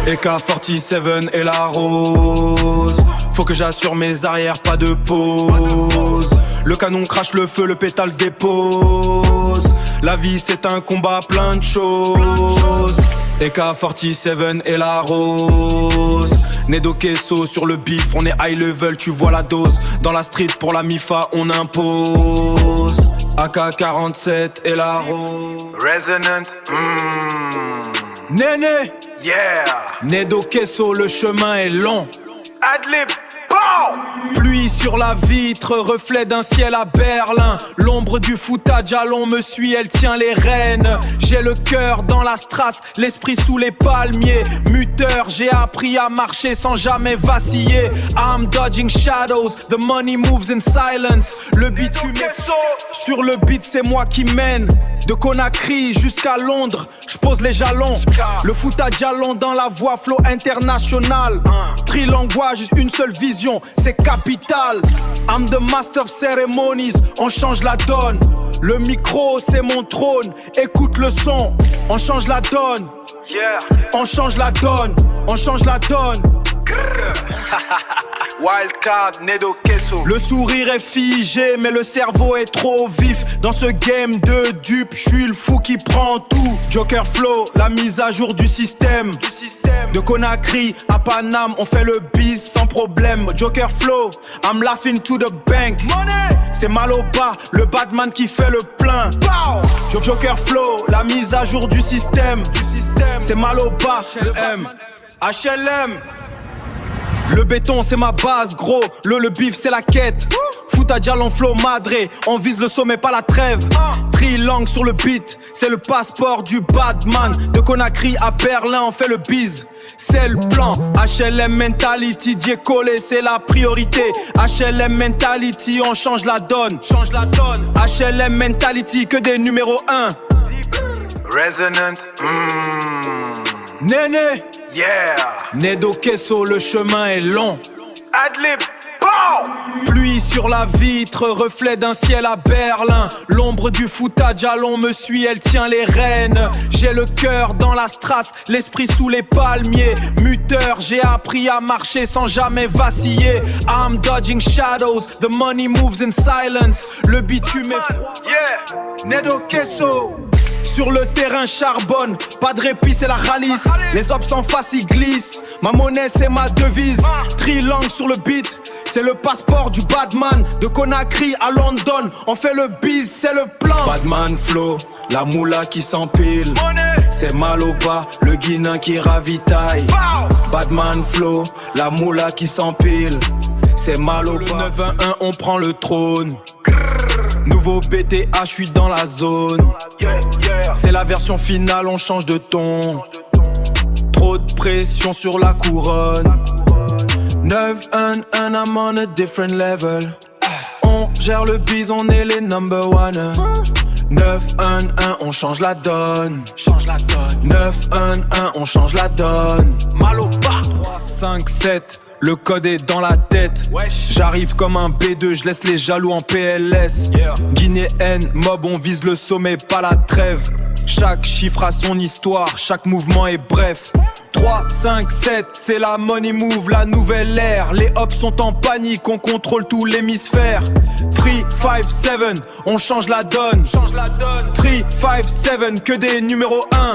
AK-47 et la rose. Faut que j'assure mes arrières, pas de pause. Le canon crache le feu, le pétale se dépose. La vie c'est un combat plein de choses. AK-47 et la rose. Nedo Queso sur le bif, on est high level, tu vois la dose. Dans la street pour la MIFA on impose. AK-47 et la rose. Resonant, Néné, yeah. Nedo Queso, le chemin est long. Adlib, pow. Pluie sur la vitre, reflet d'un ciel à Berlin. L'ombre du foutage à l'on me suit, elle tient les rênes. J'ai le cœur dans la strasse, l'esprit sous les palmiers. Muteur, j'ai appris à marcher sans jamais vaciller. I'm dodging shadows, the money moves in silence. Le bitume est... Sur le beat, c'est moi qui mène. De Conakry jusqu'à Londres, j'pose les jalons. Le foutage à l'on dans la voie flow international. Trilanguage, une seule vision, c'est capital. I'm the master of ceremonies, on change la donne. Le micro, c'est mon trône, écoute le son. On change la donne, on change la donne, on change la donne. Wildcard, Nedo Queso. Le sourire est figé, mais le cerveau est trop vif. Dans ce game de dupe, je suis le fou qui prend tout. Joker Flow, la mise à jour du système. De Conakry à Paname, on fait le biz sans problème. Joker Flow, I'm laughing to the bank. C'est Maloba, le Batman qui fait le plein. Joker Flow, la mise à jour du système. C'est Maloba, HLM. Le béton c'est ma base gros, le bif c'est la quête. Foutage à l'enflow madré, on vise le sommet pas la trêve. Trilangue sur le beat, c'est le passeport du Batman. De Conakry à Berlin on fait le bise, c'est le plan. HLM mentality, Dieu collé c'est la priorité. HLM mentality, on change la donne. HLM mentality, que des numéros 1. Resonant, Néné, yeah. Nedo Queso, le chemin est long. Adlib, pow. Pluie sur la vitre, reflet d'un ciel à Berlin. L'ombre du foutage à l'on me suit, elle tient les rênes. J'ai le cœur dans la strasse, l'esprit sous les palmiers. Muteur, j'ai appris à marcher sans jamais vaciller. I'm dodging shadows, the money moves in silence. Le bitume est froid, Yeah. Nedo Queso. Sur le terrain charbonne, pas de répit c'est la ralice. Les ops en face ils glissent, ma monnaie c'est ma devise. Trilangue sur le beat, c'est le passeport du Batman. De Conakry à London, on fait le biz, c'est le plan. Batman flow, la moula qui s'empile. C'est Maloba, le Guinéen qui ravitaille. Batman flow, la moula qui s'empile. C'est Maloba. Le 911 on prend le trône. Nouveau BTA, je suis dans la zone. C'est la version finale, on change de ton. Trop de pression sur la couronne. 911, I'm on a different level. On gère le biz, on est les number one. 911, on change la donne. 911, on change la donne. Maloba 3, 5, 7. Le code est dans la tête. J'arrive comme un B2, je laisse les jaloux en PLS. Guinéenne, mob, on vise le sommet, pas la trêve. Chaque chiffre a son histoire, chaque mouvement est bref. 3, 5, 7, c'est la money move, la nouvelle ère. Les hops sont en panique, on contrôle tout l'hémisphère. 3, 5, 7, on change la donne. 3, 5, 7, que des numéros 1.